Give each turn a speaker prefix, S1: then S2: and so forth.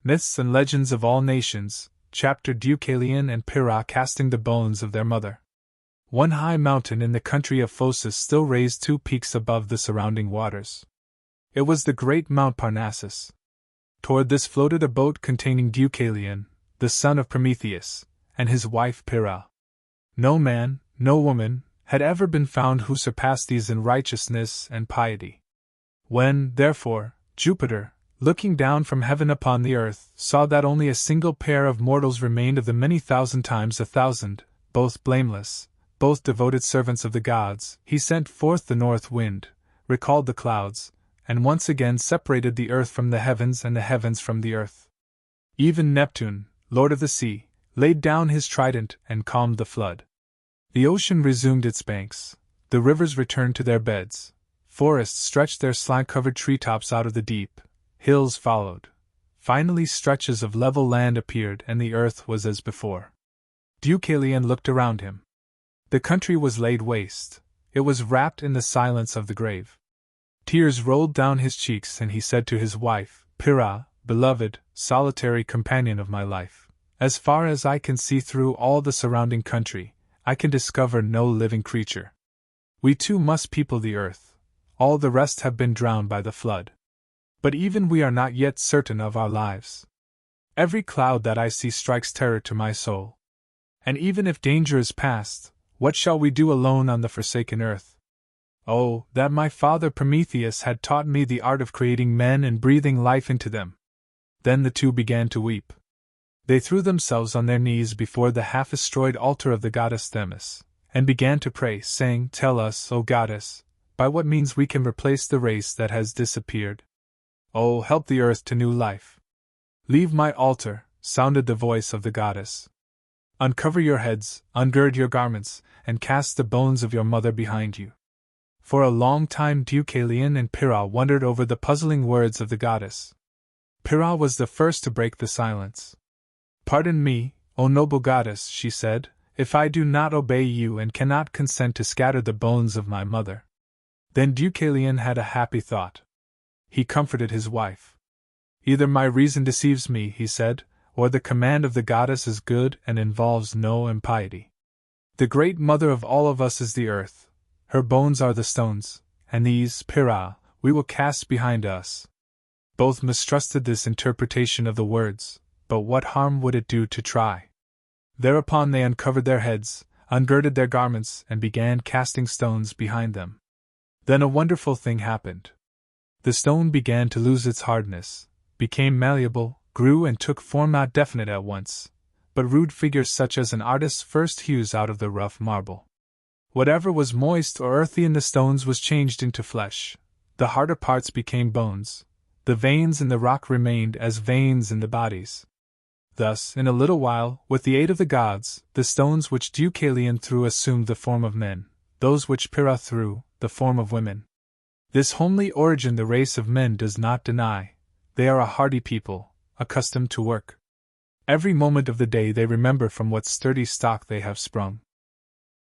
S1: Myths and Legends of All Nations, chapter DEUCALION and PYRRHA casting the bones of their mother. One high mountain in the country of Phocis still raised 2 peaks above the surrounding waters. It was the great Mount Parnassus. Toward this floated a boat containing DEUCALION, the son of Prometheus, and his wife PYRRHA. No man, no woman, had ever been found who surpassed these in righteousness and piety. When, therefore, Jupiter, looking down from heaven upon the earth, saw that only a single pair of mortals remained of the many thousand times 1,000, both blameless, both devoted servants of the gods, he sent forth the north wind, recalled the clouds, and once again separated the earth from the heavens and the heavens from the earth. Even Neptune, lord of the sea, laid down his trident and calmed the flood. The ocean resumed its banks, the rivers returned to their beds, forests stretched their slime-covered treetops out of the deep, hills followed. Finally stretches of level land appeared and the earth was as before. DEUCALION looked around him. The country was laid waste, it was wrapped in the silence of the grave. Tears rolled down his cheeks and he said to his wife, PYRRHA, beloved, solitary companion of my life, as far as I can see through all the surrounding country, I can discover no living creature. We too must people the earth, all the rest have been drowned by the flood. But even we are not yet certain of our lives. Every cloud that I see strikes terror to my soul. And even if danger is past, what shall we do alone on the forsaken earth? Oh, that my father Prometheus had taught me the art of creating men and breathing life into them. Then the two began to weep. They threw themselves on their knees before the half-destroyed altar of the goddess Themis, and began to pray, saying, Tell us, O goddess, by what means we can replace the race that has disappeared. Oh, help the earth to new life. Leave my altar, sounded the voice of the goddess. Uncover your heads, ungird your garments, and cast the bones of your mother behind you. For a long time DEUCALION and PYRRHA wondered over the puzzling words of the goddess. PYRRHA was the first to break the silence. Pardon me, O noble goddess, she said, if I do not obey you and cannot consent to scatter the bones of my mother. Then DEUCALION had a happy thought. He comforted his wife. Either my reason deceives me, he said, or the command of the goddess is good and involves no impiety. The great mother of all of us is the earth, her bones are the stones, and these, PYRRHA, we will cast behind us. Both mistrusted this interpretation of the words, but what harm would it do to try? Thereupon they uncovered their heads, ungirded their garments, and began casting stones behind them. Then a wonderful thing happened. The stone began to lose its hardness, became malleable, grew and took form not definite at once, but rude figures such as an artist first hews out of the rough marble. Whatever was moist or earthy in the stones was changed into flesh, the harder parts became bones, the veins in the rock remained as veins in the bodies. Thus, in a little while, with the aid of the gods, the stones which DEUCALION threw assumed the form of men, those which PYRRHA threw, the form of women. This homely origin the race of men does not deny. They are a hardy people, accustomed to work. Every moment of the day they remember from what sturdy stock they have sprung.